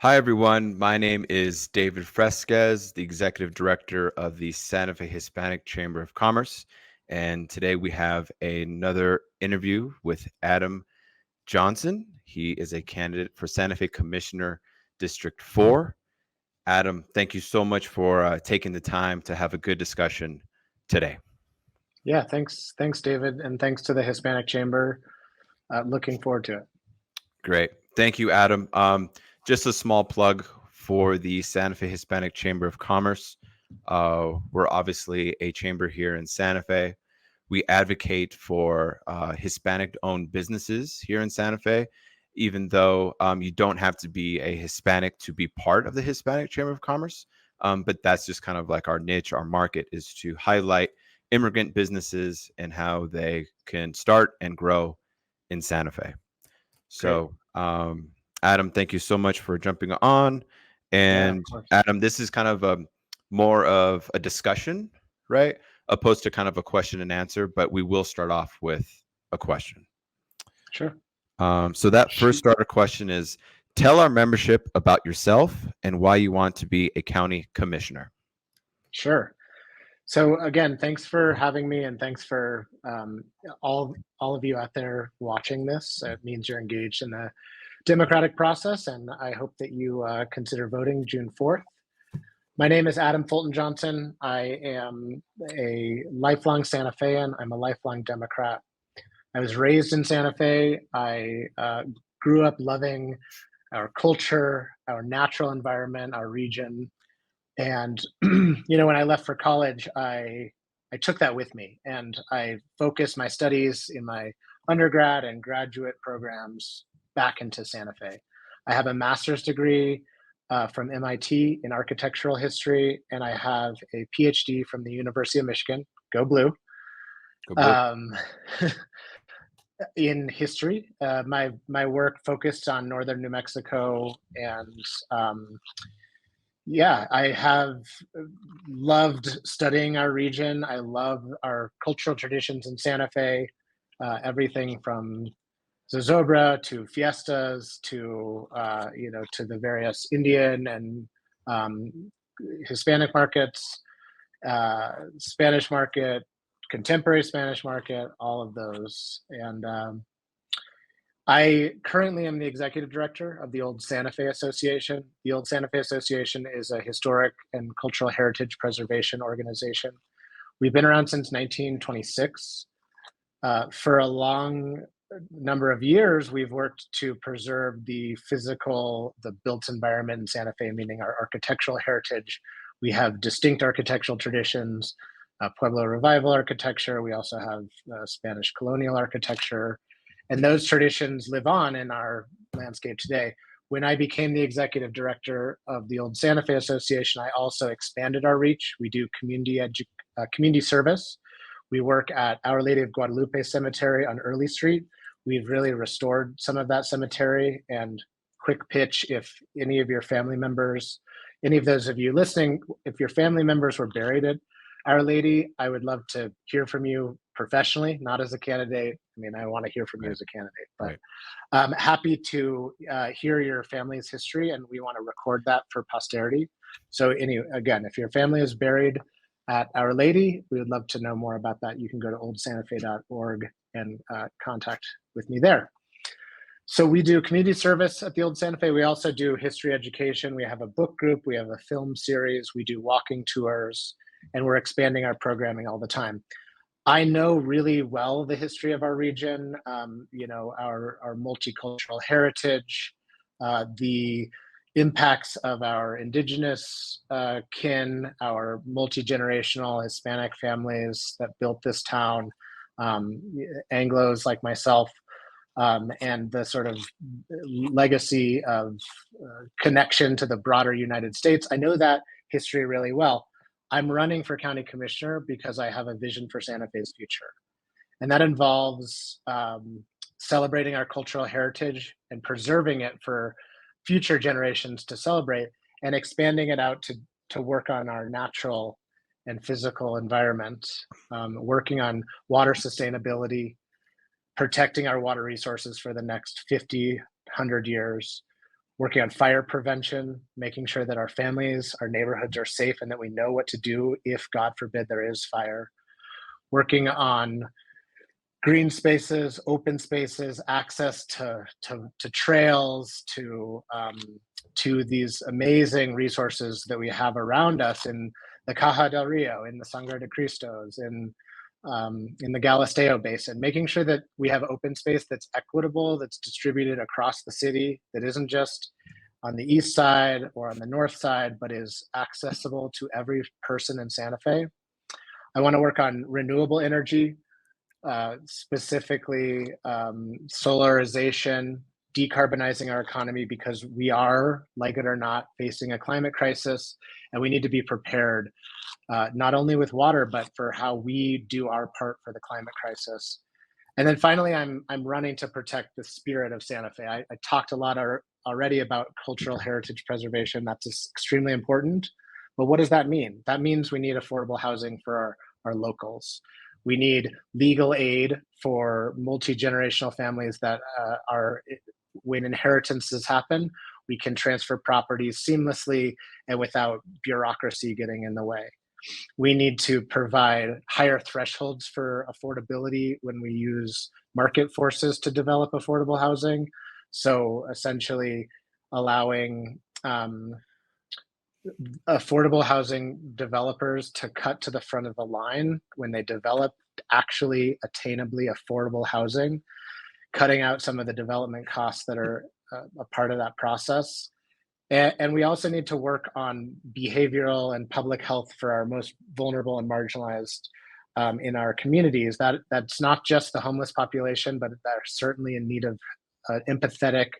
Hi, everyone. My name is David Fresquez, the Executive Director of the Santa Fe Hispanic Chamber of Commerce. And today we have another interview with Adam Johnson. He is a candidate for Santa Fe Commissioner District 4. Adam, thank you so much for taking the time to have a good discussion today. Yeah, thanks, David, and thanks to the Hispanic Chamber. Looking forward to it. Great. Thank you, Adam. Just a small plug for the Santa Fe Hispanic Chamber of Commerce. We're obviously a chamber here in Santa Fe. We advocate for Hispanic-owned businesses here in Santa Fe, even though you don't have to be a Hispanic to be part of the Hispanic Chamber of Commerce. But that's just kind of like our niche, our market is to highlight immigrant businesses and how they can start and grow in Santa Fe. So, Adam, thank you so much for jumping on. And Adam, this is kind of more of a discussion, right? Opposed to kind of a question and answer, but we will start off with a question. Sure. So that first starter question is, tell our membership about yourself and why you want to be a county commissioner. Sure. So again, thanks for having me, and thanks for all of you out there watching this. It means you're engaged in the democratic process, and I hope that you consider voting June 4th. My name is Adam Fulton Johnson. I am a lifelong Santa Fean. I'm a lifelong Democrat. I was raised in Santa Fe. I grew up loving our culture, our natural environment, our region. And when I left for college, I took that with me, and I focused my studies in my undergrad and graduate programs back into Santa Fe. I have a master's degree from MIT in architectural history, and I have a PhD from the University of Michigan. Go Blue! Go Blue. In history. My work focused on northern New Mexico, and I have loved studying our region. I love our cultural traditions in Santa Fe, everything from zozobra to fiestas to to the various Indian and Hispanic markets, Spanish market, contemporary Spanish market, all of those. And I currently am the executive director of the Old Santa Fe Association. The Old Santa Fe Association is a historic and cultural heritage preservation organization. We've been around since 1926. For a long number of years, we've worked to preserve the built environment in Santa Fe, meaning our architectural heritage. We have distinct architectural traditions, Pueblo Revival architecture. We also have Spanish colonial architecture. And those traditions live on in our landscape today. When I became the executive director of the Old Santa Fe Association, I also expanded our reach. We do community service. We work at Our Lady of Guadalupe Cemetery on Early Street. We've really restored some of that cemetery. And quick pitch, if any of your family members, any of those of you listening, if your family members were buried at Our Lady, I would love to hear from you professionally, not as a candidate. I mean, I want to hear from you as a candidate, but I'm happy to hear your family's history, and we want to record that for posterity. So again, if your family is buried at Our Lady, we would love to know more about that. You can go to oldsantafe.org and contact with me there. So we do community service at the Old Santa Fe. We also do history education. We have a book group. We have a film series. We do walking tours, and we're expanding our programming all the time. I know really well the history of our region, our multicultural heritage, the impacts of our indigenous kin, our multi-generational Hispanic families that built this town, Anglos like myself, and the sort of legacy of connection to the broader United States. I know that history really well. I'm running for county commissioner because I have a vision for Santa Fe's future. And that involves celebrating our cultural heritage and preserving it for future generations to celebrate, and expanding it out to work on our natural and physical environment, working on water sustainability, protecting our water resources for the next 50, 100 years, working on fire prevention, making sure that our families, our neighborhoods are safe and that we know what to do if, God forbid, there is fire. Working on green spaces, open spaces, access to trails, to these amazing resources that we have around us in the Caja del Rio, in the Sangre de Cristos, in the Galisteo Basin, making sure that we have open space that's equitable, that's distributed across the city, that isn't just on the east side or on the north side, but is accessible to every person in Santa Fe. I want to work on renewable energy, specifically solarization, decarbonizing our economy, because we are, like it or not, facing a climate crisis, and we need to be prepared, not only with water, but for how we do our part for the climate crisis. And then finally, I'm running to protect the spirit of Santa Fe. I talked a lot already about cultural heritage preservation. That's extremely important. But what does that mean? That means we need affordable housing for our locals. We need legal aid for multi-generational families that when inheritances happen, we can transfer properties seamlessly and without bureaucracy getting in the way. We need to provide higher thresholds for affordability when we use market forces to develop affordable housing. So essentially allowing affordable housing developers to cut to the front of the line when they develop actually attainably affordable housing, cutting out some of the development costs that are a part of that process. And we also need to work on behavioral and public health for our most vulnerable and marginalized in our communities. That's not just the homeless population, but they're certainly in need of empathetic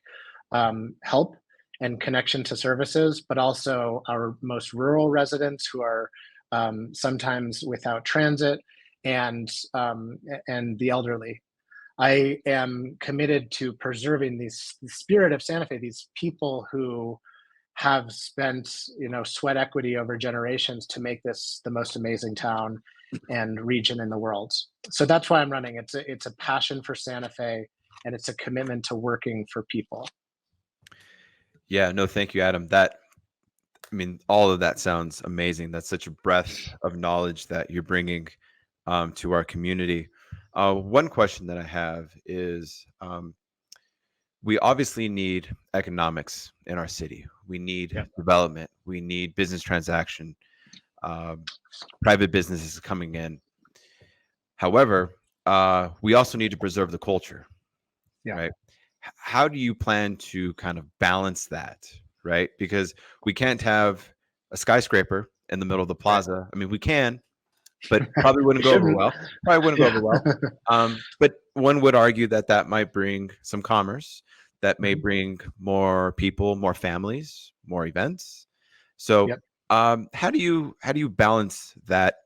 help and connection to services, but also our most rural residents who are sometimes without transit, and the elderly. I am committed to preserving the spirit of Santa Fe, these people who have spent, sweat equity over generations to make this the most amazing town and region in the world. So that's why I'm running. It's a passion for Santa Fe, and it's a commitment to working for people. Yeah, no, thank you, Adam. All of that sounds amazing. That's such a breadth of knowledge that you're bringing to our community. One question that I have is, we obviously need economics in our city. We need development. We need business transaction, private businesses coming in. However, we also need to preserve the culture, right? How do you plan to kind of balance that, right? Because we can't have a skyscraper in the middle of the plaza. I mean, we can, but probably wouldn't go over well. But one would argue that might bring some commerce, that may bring more people, more families, more events. So, how do you balance that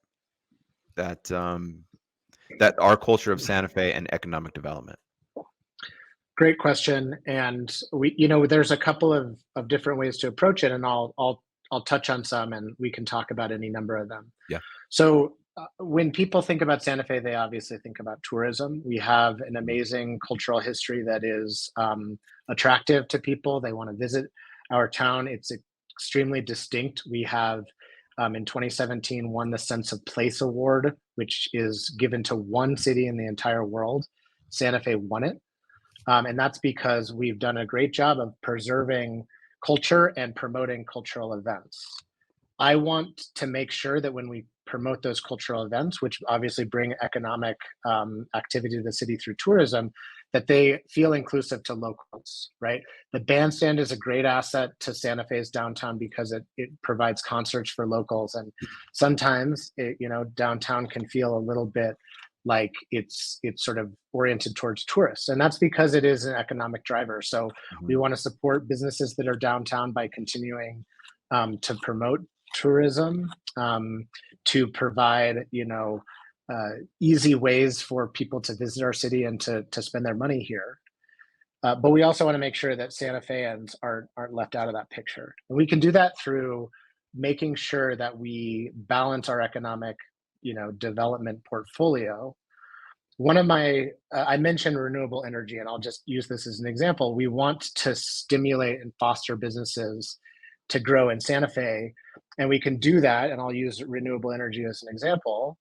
our culture of Santa Fe and economic development? Great question. And there's a couple of different ways to approach it, and I'll touch on some, and we can talk about any number of them. Yeah. So when people think about Santa Fe, they obviously think about tourism. We have an amazing cultural history that is attractive to people. They want to visit our town. It's extremely distinct. We have in 2017 won the Sense of Place Award, which is given to one city in the entire world. Santa Fe won it. And that's because we've done a great job of preserving culture and promoting cultural events. I want to make sure that when we promote those cultural events, which obviously bring economic activity to the city through tourism, that they feel inclusive to locals, right? The bandstand is a great asset to Santa Fe's downtown because it provides concerts for locals. And sometimes, downtown can feel a little bit like it's sort of oriented towards tourists. And that's because it is an economic driver. So we want to support businesses that are downtown by continuing to promote tourism, to provide, easy ways for people to visit our city and to spend their money here. But we also want to make sure that Santa Feans aren't left out of that picture. And we can do that through making sure that we balance our economic development portfolio one of my I mentioned renewable energy, and I'll just use this as an example. We want to stimulate and foster businesses to grow in Santa Fe, and we can do that. And I'll use renewable energy as an example.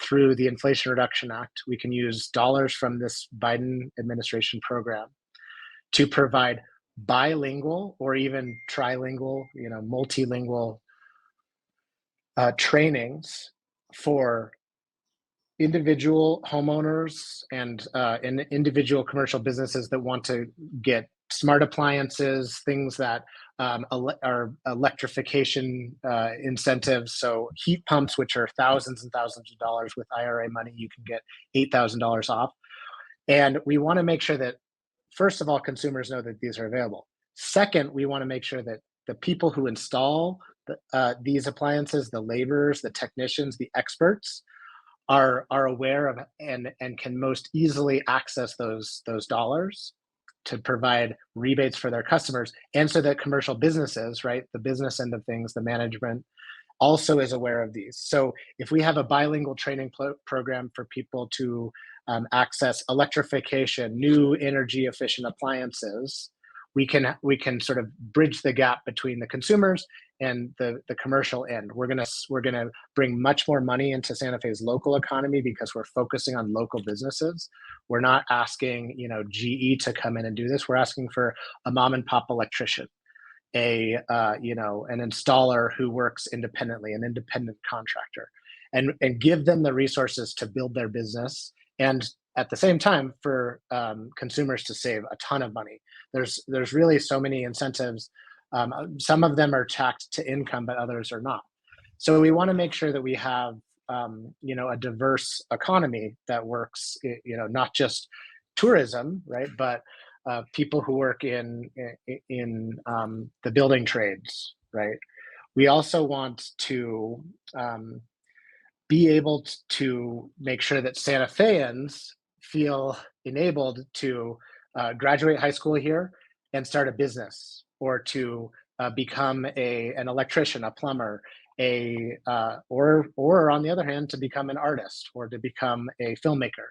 Through the Inflation Reduction Act, we can use dollars from this Biden administration program to provide bilingual or even trilingual, multilingual trainings for individual homeowners and individual commercial businesses that want to get smart appliances, things that are electrification incentives. So heat pumps, which are thousands and thousands of dollars with IRA money, you can get $8,000 off. And we want to make sure that, first of all, consumers know that these are available. Second, we want to make sure that the people who install these appliances, the laborers, the technicians, the experts, are aware of and can most easily access those dollars to provide rebates for their customers, and so that commercial businesses, right, the business end of things, the management, also is aware of these. So if we have a bilingual training program for people to access electrification, new energy efficient appliances, we can sort of bridge the gap between the consumers and the commercial end. We're gonna bring much more money into Santa Fe's local economy because we're focusing on local businesses. We're not asking GE to come in and do this. We're asking for a mom and pop electrician, an installer who works independently, an independent contractor, and give them the resources to build their business, and at the same time for consumers to save a ton of money. There's really so many incentives. Some of them are taxed to income, but others are not. So we want to make sure that we have a diverse economy that works. Not just tourism, right, but people who work in the building trades, right? We also want to be able to make sure that Santa Feans feel enabled to graduate high school here and start a business, or to become an electrician, a plumber, or on the other hand, to become an artist or to become a filmmaker,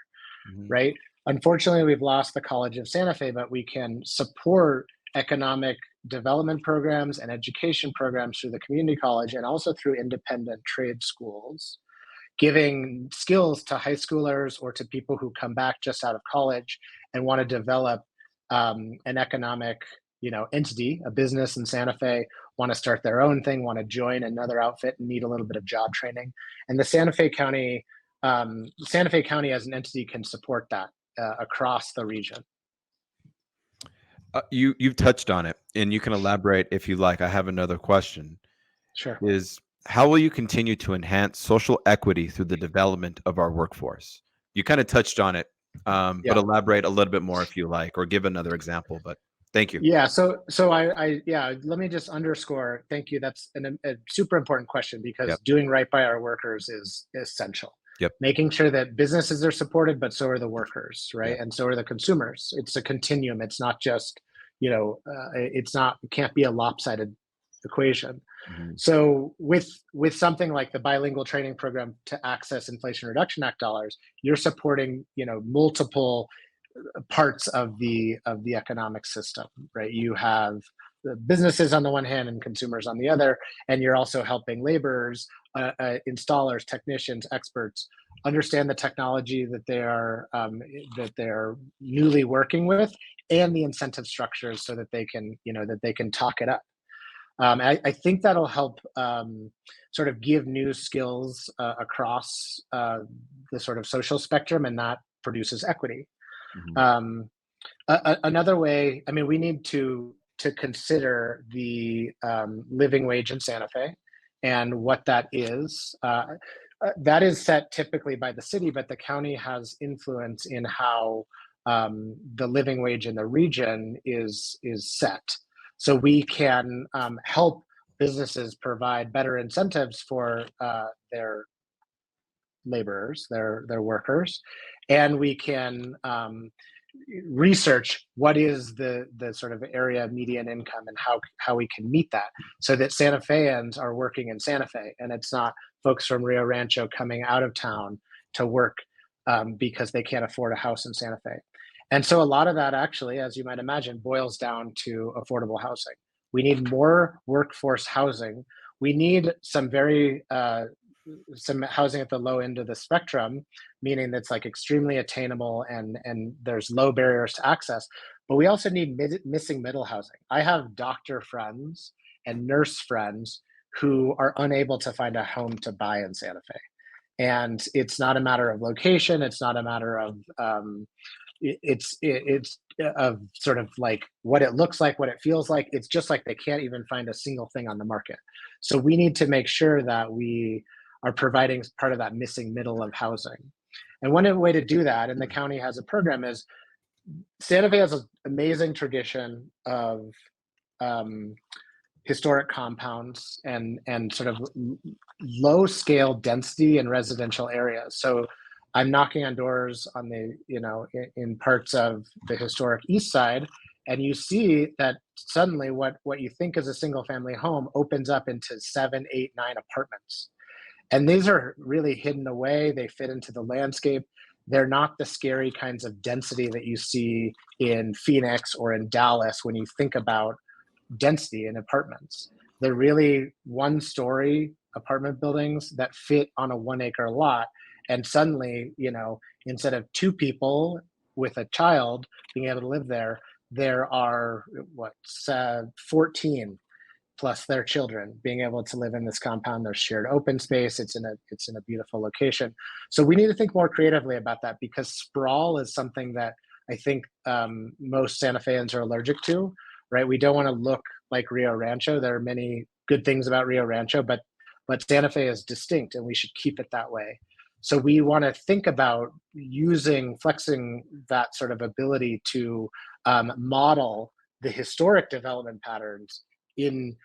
right? Unfortunately, we've lost the College of Santa Fe, but we can support economic development programs and education programs through the community college and also through independent trade schools, giving skills to high schoolers or to people who come back just out of college and want to develop an economic entity, a business in Santa Fe, want to start their own thing, want to join another outfit and need a little bit of job training. And the Santa Fe County as an entity can support that across the region. You've touched on it, and you can elaborate if you like. I have another question. Sure. Is how will you continue to enhance social equity through the development of our workforce? You kind of touched on it, but elaborate a little bit more if you like, or give another example. But thank you. Yeah. So let me just underscore. Thank you. That's a super important question, because doing right by our workers is essential. Yep. Making sure that businesses are supported, but so are the workers, right? And so are the consumers. It's a continuum. It's not just, it can't be a lopsided equation. So with something like the bilingual training program to access Inflation Reduction Act dollars, you're supporting, multiple parts of the economic system, right? You have the businesses on the one hand and consumers on the other, and you're also helping laborers, installers, technicians, experts understand the technology that they're newly working with, and the incentive structures so that they can talk it up. I think that'll help sort of give new skills across the sort of social spectrum, and that produces equity. Another way, we need to consider the living wage in Santa Fe and what that is. That is set typically by the city, but the county has influence in how the living wage in the region is set. So we can help businesses provide better incentives for their laborers, their workers, and we can research what is the sort of area median income and how we can meet that, so that Santa Feans are working in Santa Fe, and it's not folks from Rio Rancho coming out of town to work because they can't afford a house in Santa Fe. And so a lot of that actually, as you might imagine, boils down to affordable housing. We need more workforce housing. We need some housing at the low end of the spectrum, meaning that's like extremely attainable and there's low barriers to access. But we also need missing middle housing. I have doctor friends and nurse friends who are unable to find a home to buy in Santa Fe. And it's not a matter of location. It's not a matter of it's of sort of like what it looks like, what it feels like. It's just like they can't even find a single thing on the market. So we need to make sure that we are providing part of that missing middle of housing. And one way to do that, and the county has a program, is Santa Fe has an amazing tradition of um, historic compounds and sort of low scale density in residential areas. So I'm knocking on doors on the, in parts of the historic east side, and you see that suddenly what you think is a single family home opens up into 7, 8, 9 apartments. And these are really hidden away. They fit into the landscape. They're not the scary kinds of density that you see in Phoenix or in Dallas when you think about density in apartments. They're really one-story apartment buildings that fit on a 1-acre lot. And suddenly, instead of 2 people with a child being able to live there, there are 14 plus their children being able to live in this compound. There's shared open space. It's in a beautiful location. So we need to think more creatively about that, because sprawl is something that I think most Santa Feans are allergic to, right? We don't want to look like Rio Rancho. There are many good things about Rio Rancho, but Santa Fe is distinct, and we should keep it that way. So we want to think about flexing that sort of ability to model the historic development patterns in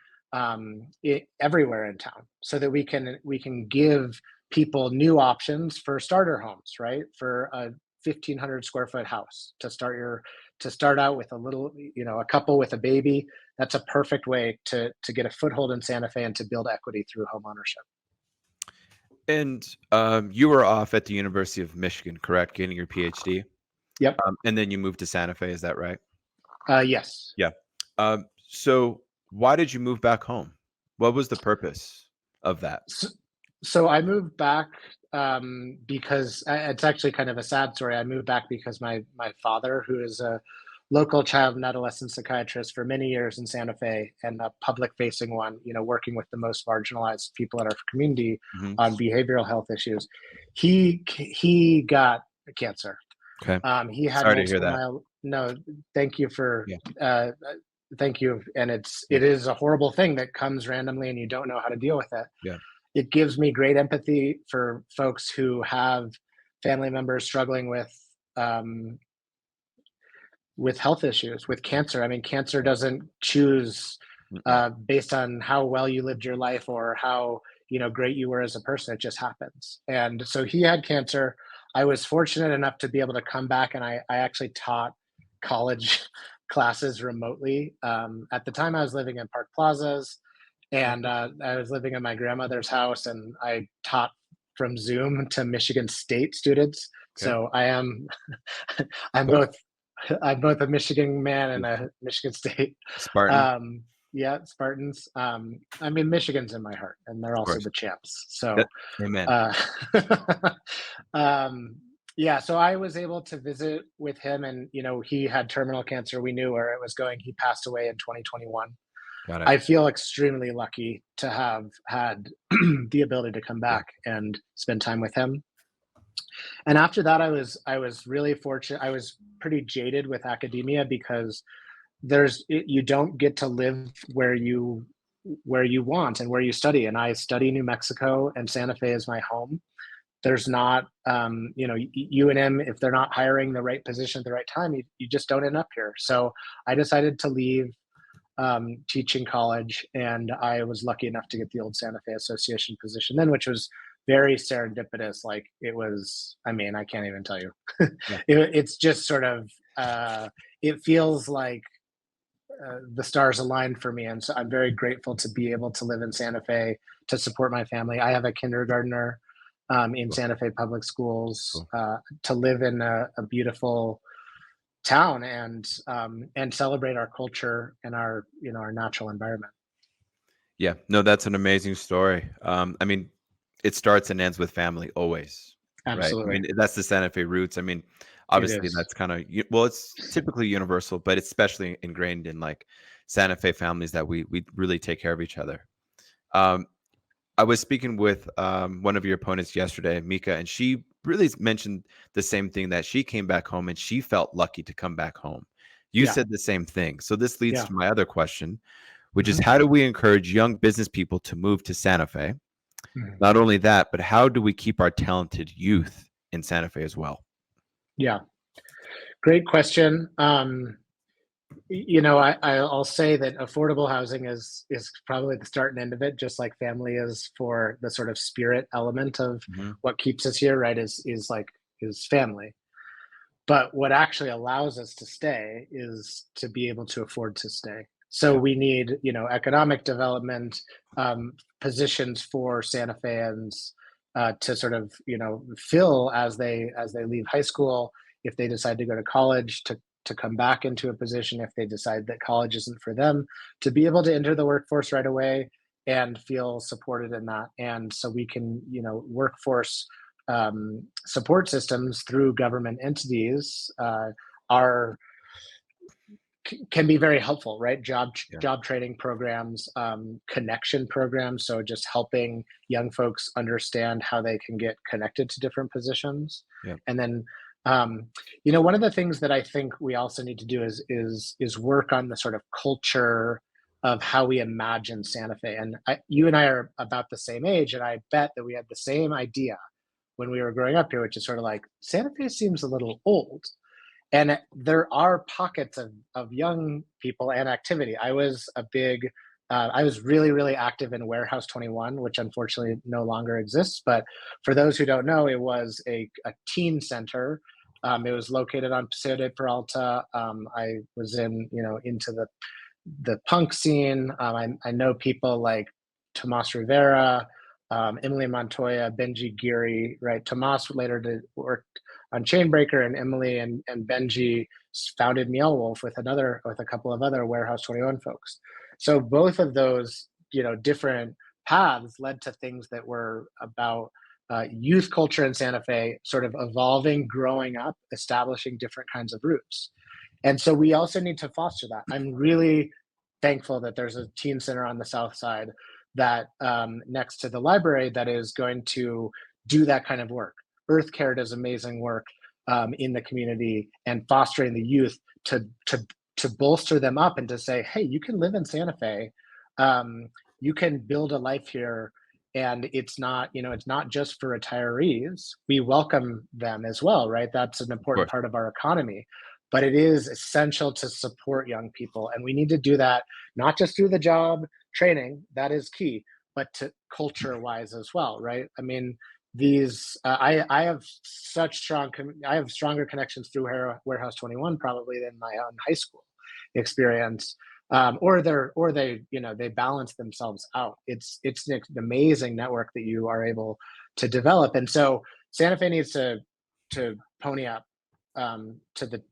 everywhere in town, so that we can give people new options for starter homes, right? For a 1,500 square foot house to start out with a couple with a baby. That's a perfect way to get a foothold in Santa Fe and to build equity through home ownership. And you were off at the University of Michigan, correct? Getting your PhD. Yep. And then you moved to Santa Fe. Is that right? Yes. Yeah. So why did you move back home? What was the purpose of that? So I moved back because it's actually kind of a sad story. I moved back because my father, who is a local child and adolescent psychiatrist for many years in Santa Fe, and a public facing one, working with the most marginalized people in our community Mhm. on behavioral health issues, he got cancer. Okay. He had Sorry to hear multiple that. no, thank you for Yeah. thank you. And Yeah. it is a horrible thing that comes randomly and you don't know how to deal with it. Yeah. It gives me great empathy for folks who have family members struggling with health issues, with cancer. I mean, cancer doesn't choose Mm-mm. based on how well you lived your life or how great you were as a person. It just happens. And so he had cancer. I was fortunate enough to be able to come back, and I actually taught college classes remotely. At the time, I was living in Park Plazas, and I was living in my grandmother's house, and I taught from Zoom to Michigan State students. Okay. So I'm Cool. both I'm both a Michigan man and a Michigan State. Spartan, Um, yeah, Spartans. I mean, Michigan's in my heart, and they're of also course. the champs. So, Yep. Amen. uh, um, yeah, so I was able to visit with him, and he had terminal cancer. We knew where it was going. He passed away in 2021. Got it. I feel extremely lucky to have had the ability to come Yeah. back and spend time with him. And after that, I was really fortunate. I was pretty jaded with academia because you don't get to live where you want and where you study. And I study New Mexico, and Santa Fe is my home. There's not, UNM, if they're not hiring the right position at the right time, you just don't end up here. So I decided to leave teaching college, and I was lucky enough to get the old Santa Fe Association position then, which was very serendipitous. Like, it was, I mean, I can't even tell you. Yeah. It's just sort of, it feels like the stars aligned for me, and so I'm very grateful to be able to live in Santa Fe to support my family. I have a kindergartner in Cool. Santa Fe public schools, Cool. to live in a beautiful town and celebrate our culture and our our natural environment. Yeah, no, that's an amazing story. I mean, it starts and ends with family always, right? I Absolutely, mean, that's the Santa Fe roots. I mean, it obviously is. that's kind of well, it's typically universal, but it's especially ingrained in like Santa Fe families that we really take care of each other. Um, I was speaking with one of your opponents yesterday, Mika, and she really mentioned the same thing that she came back home and she felt lucky to come back home. You Yeah, said the same thing. So this leads yeah. to my other question, which is Mhm, how do we encourage young business people to move to Santa Fe? mhm. Not only that, but how do we keep our talented youth in Santa Fe as well? Yeah, great question. I'll say that affordable housing is probably the start and end of it, just like family is for the sort of spirit element of Mhm. what keeps us here, right? Is family. But what actually allows us to stay is to be able to afford to stay. So Yeah. we need, economic development, positions for Santa Feans to sort of, fill as they leave high school. If they decide to go to college, to come back into a position. If they decide that college isn't for them, to be able to enter the workforce right away and feel supported in that. And so we can, workforce support systems through government entities are can be very helpful, right? Yeah. Job training programs, connection programs, so just helping young folks understand how they can get connected to different positions. Yeah. And then one of the things that I think we also need to do is work on the sort of culture of how we imagine Santa Fe. And you and I are about the same age, and I bet that we had the same idea when we were growing up here, which is sort of like Santa Fe seems a little old. And there are pockets of young people and activity. I was really, really active in Warehouse 21, which unfortunately no longer exists. But for those who don't know, it was a teen center. It was located on Paseo de Peralta. I was into the punk scene. I know people like Tomas Rivera, Emily Montoya, Benji Geary, right? Tomas later did work on Chainbreaker, and Emily and Benji founded Meow Wolf with a couple of other Warehouse 21 folks. So both of those, different paths led to things that were about youth culture in Santa Fe, sort of evolving, growing up, establishing different kinds of roots. And so we also need to foster that. I'm really thankful that there's a teen center on the south side that next to the library that is going to do that kind of work. Earth Care does amazing work in the community and fostering the youth to bolster them up and to say, hey, you can live in Santa Fe, you can build a life here, and it's not just for retirees. We welcome them as well, right? That's an Of important course. part of our economy, but it is essential to support young people, and we need to do that not just through the job training, that is key, but to culture wise as well, right? I mean, these I have I have stronger connections through Warehouse 21 probably than my own high school experience. They balance themselves out. It's an amazing network that you are able to develop, and so Santa Fe needs to pony up to the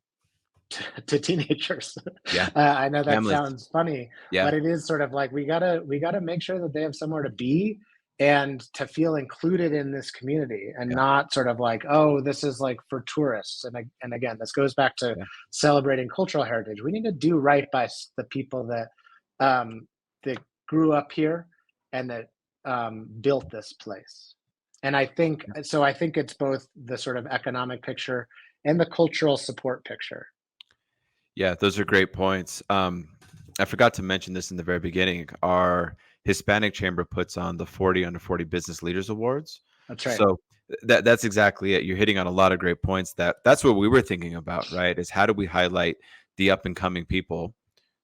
to teenagers. Yeah. I know that Families. sounds funny, Yeah. but it is sort of like we gotta make sure that they have somewhere to be and to feel included in this community, and Yeah. not sort of like, oh, this is like for tourists. And again, this goes back to Yeah. celebrating cultural heritage. We need to do right by the people that grew up here and that built this place. And I think it's both the sort of economic picture and the cultural support picture. Yeah, those are great points. I forgot to mention this in the very beginning. Our Hispanic chamber puts on the 40 under 40 Business Leaders Awards. That's right. So that's exactly it. You're hitting on a lot of great points. That's what we were thinking about, right? Is how do we highlight the up and coming people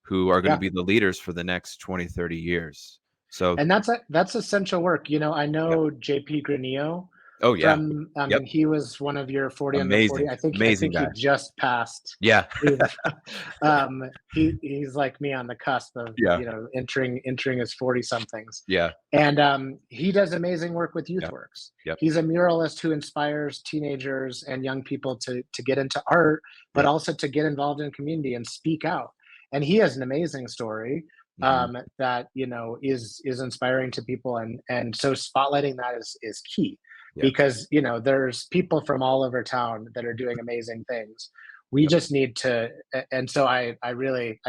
who are going to Yeah. be the leaders for the next 20, 30 years. So And that's essential work. I yeah, know JP Granillo. Oh yeah. Yep. And he was one of your 40 under 40. Amazing. I think Amazing he guy. just passed Yeah. through the he's like me on the cusp of, Yeah. you know, entering his 40 somethings. Yeah. And he does amazing work with Yep. YouthWorks. Yep. He's a muralist who inspires teenagers and young people to get into art, but Yep. also to get involved in community and speak out. And he has an amazing story Mhm. that, you know, is inspiring to people, and so spotlighting that is key, Yep. because, you know, there's people from all over town that are doing amazing things. We Yep. just need to, and so I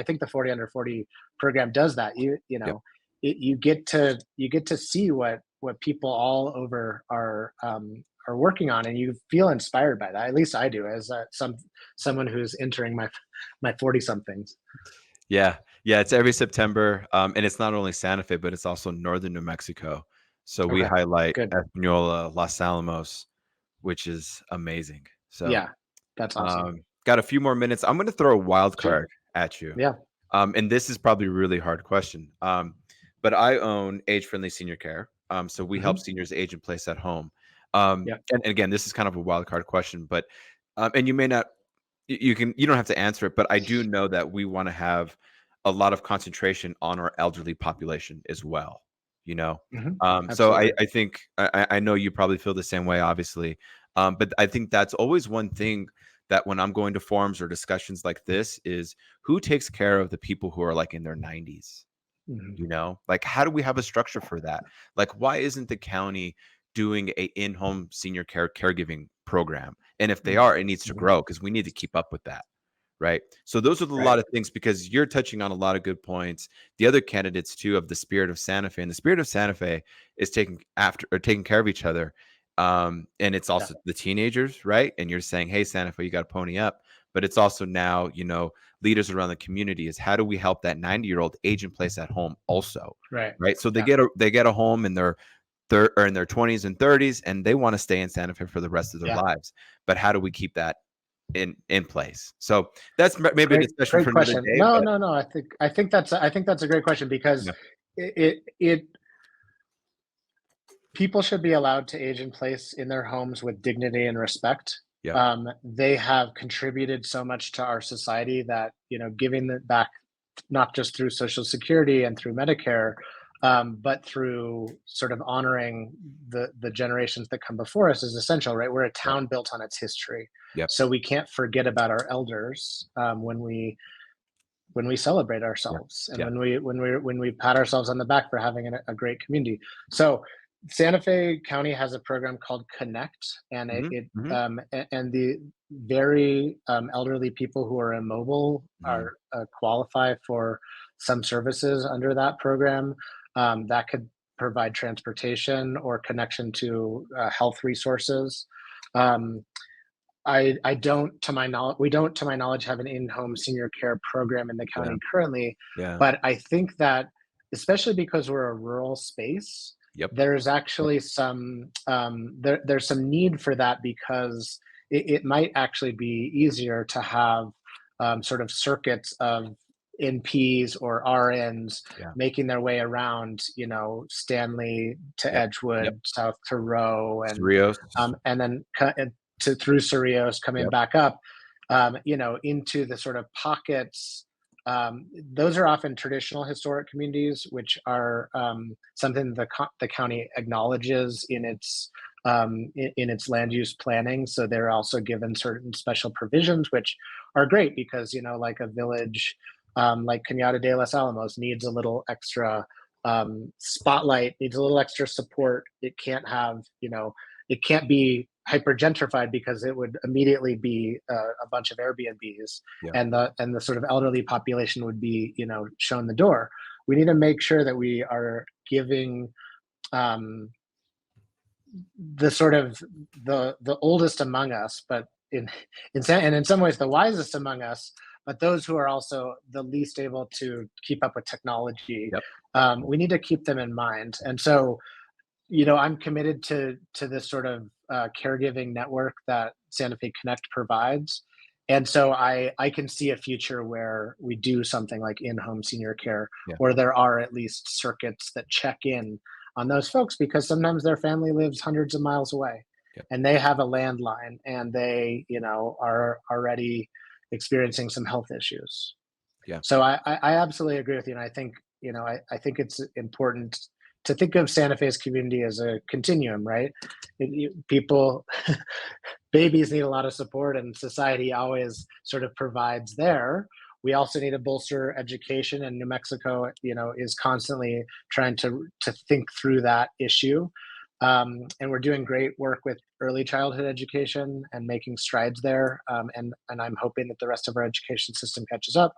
think the 40 under 40 program does that. You Yep. know, you get to see what people all over are working on, and you feel inspired by that. At least I do, as someone who's entering my 40 somethings. Yeah. Yeah. It's every September. And it's not only Santa Fe, but it's also northern New Mexico. So we Okay, highlight good. Espanola, Los Alamos, which is amazing. So Yeah, that's awesome. got a few more minutes. I'm going to throw a wild Sure. card at you. Yeah. And this is probably a really hard question. But I own age-friendly senior care. So we help Hmm. seniors age in place at home. Yeah. And again, this is kind of a wild card question, but and you may not, you don't have to answer it, but I do know that we want to have a lot of concentration on our elderly population as well. You know, Hmm. so Absolutely. I think I know you probably feel the same way, obviously. But I think that's always one thing that when I'm going to forums or discussions like this is who takes care of the people who are like in their 90s? Hmm. You know, like how do we have a structure for that? Like, why isn't the county doing a in-home senior care caregiving program? And if they are, it needs to Hmm. grow because we need to keep up with that. Right. So those are the Right. lot of things because you're touching on a lot of good points. The other candidates too of the spirit of Santa Fe and the spirit of Santa Fe is taking care of each other. And it's Yeah. also the teenagers, right? And you're saying, hey, Santa Fe, you got to pony up. But it's also now, leaders around the community is how do we help that 90-year-old age in place at home also, Right. right? So they Yeah. get a home in their or in their 20s and 30s, and they want to stay in Santa Fe for the rest of their Yeah. lives. But how do we keep that in place? So that's maybe a discussion Great for another question. day. No, But no, no. I think that's a great question, because yeah, it people should be allowed to age in place in their homes with dignity and respect. yeah, They have contributed so much to our society that, you know, giving it back, not just through Social Security and through Medicare, but through sort of honoring the generations that come before us, is essential. Right? We're a yeah, town built on its history, yep, so we can't forget about our elders when we celebrate yeah, ourselves, and yeah, when we pat ourselves on the back for having a great community. So Santa Fe County has a program called Connect, and hmm hmm and the very elderly people who are immobile hmm are qualify for some services under that program, that could provide transportation or connection to health resources. Um, I don't, to my knowledge, we don't, to my knowledge, have an in-home senior care program in the yeah, county currently, yeah, but I think that, especially because we're a rural space, yep, there's yep, actually there's some need for that, because it might actually be easier to have sort of circuits of NPs or RNs yeah, making their way around, you know, Stanley to yep, yep. Edgewood, south to Rowe, Cerritos, and then to through Cerritos, coming yep, back up, you know, into the sort of pockets. Those are often traditional historic communities, which are something the county acknowledges in its land use planning. So they're also given certain special provisions, which are great, because, you know, like a village like Cañada de los Alamos needs a little extra spotlight, needs a little extra support. It can't have, you know, it can't be hyper gentrified, because it would immediately be a bunch of Airbnbs, yeah, and the sort of elderly population would be, you know, shown the door. We need to make sure that we are giving um, the sort of the oldest among us, but and in some ways the wisest among us, but those who are also the least able to keep up with technology. yep, We need to keep them in mind, and so, you know, I'm committed to this sort of caregiving network that Santa Fe Connect provides, and so I can see a future where we do something like in-home senior care, yeah, or there are at least circuits that check in on those folks, because sometimes their family lives hundreds of miles away, Yep. and they have a landline, and they, are already experiencing some health issues. Yeah. So I absolutely agree with you, and I think, I think it's important to think of Santa Fe's community as a continuum, right? People, babies need a lot of support, and society always sort of provides there. We also need to bolster education, and New Mexico, is constantly trying to think through that issue. And we're doing great work with early childhood education and making strides there. And I'm hoping that the rest of our education system catches up.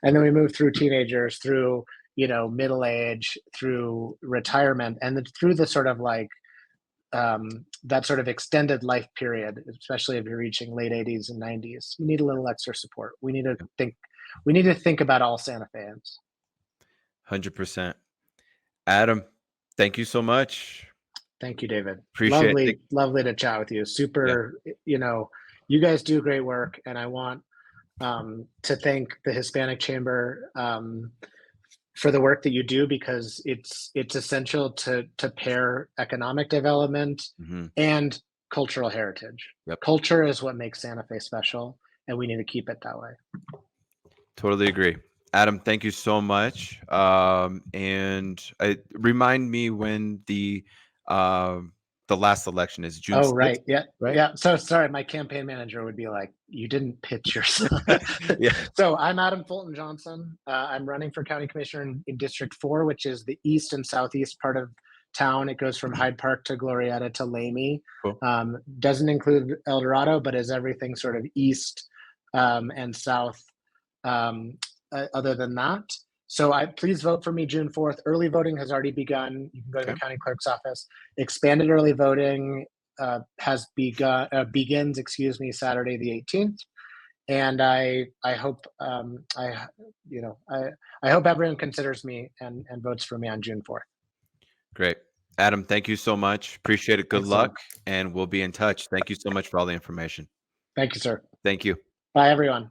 And then we move through teenagers, through middle age, through retirement, and through the sort of like that sort of extended life period, especially if you're reaching late 80s and 90s. We need a little extra support. We need to think. We need to think about all Santa Feans. 100%. Adam, thank you so much. Thank you, David. Appreciate it. Lovely to chat with you. Super, you guys do great work, and I want to thank the Hispanic Chamber for the work that you do, because it's essential to pair economic development and cultural heritage. Yep. Culture is what makes Santa Fe special, and we need to keep it that way. Totally agree. Adam, thank you so much. And remind me when the last election is. June 6th, right. Yeah. right? Yeah. So sorry, my campaign manager would be like, "You didn't pitch yourself." Yeah. So I'm Adam Fulton Johnson. I'm running for county commissioner in District 4, which is the east and southeast part of town. It goes from Hyde Park to Glorieta to Lamy. Cool. Doesn't include El Dorado, but is everything sort of east and south. Other than that, so please vote for me June 4th. Early voting has already begun. You can go to the county clerk's office. Expanded early voting has begins, Saturday the 18th. And I hope I hope everyone considers me and votes for me on June 4th. Great. Adam, thank you so much. Appreciate it. Good luck, and we'll be in touch. Thank you so much for all the information. Thank you, sir. Thank you. Bye, everyone.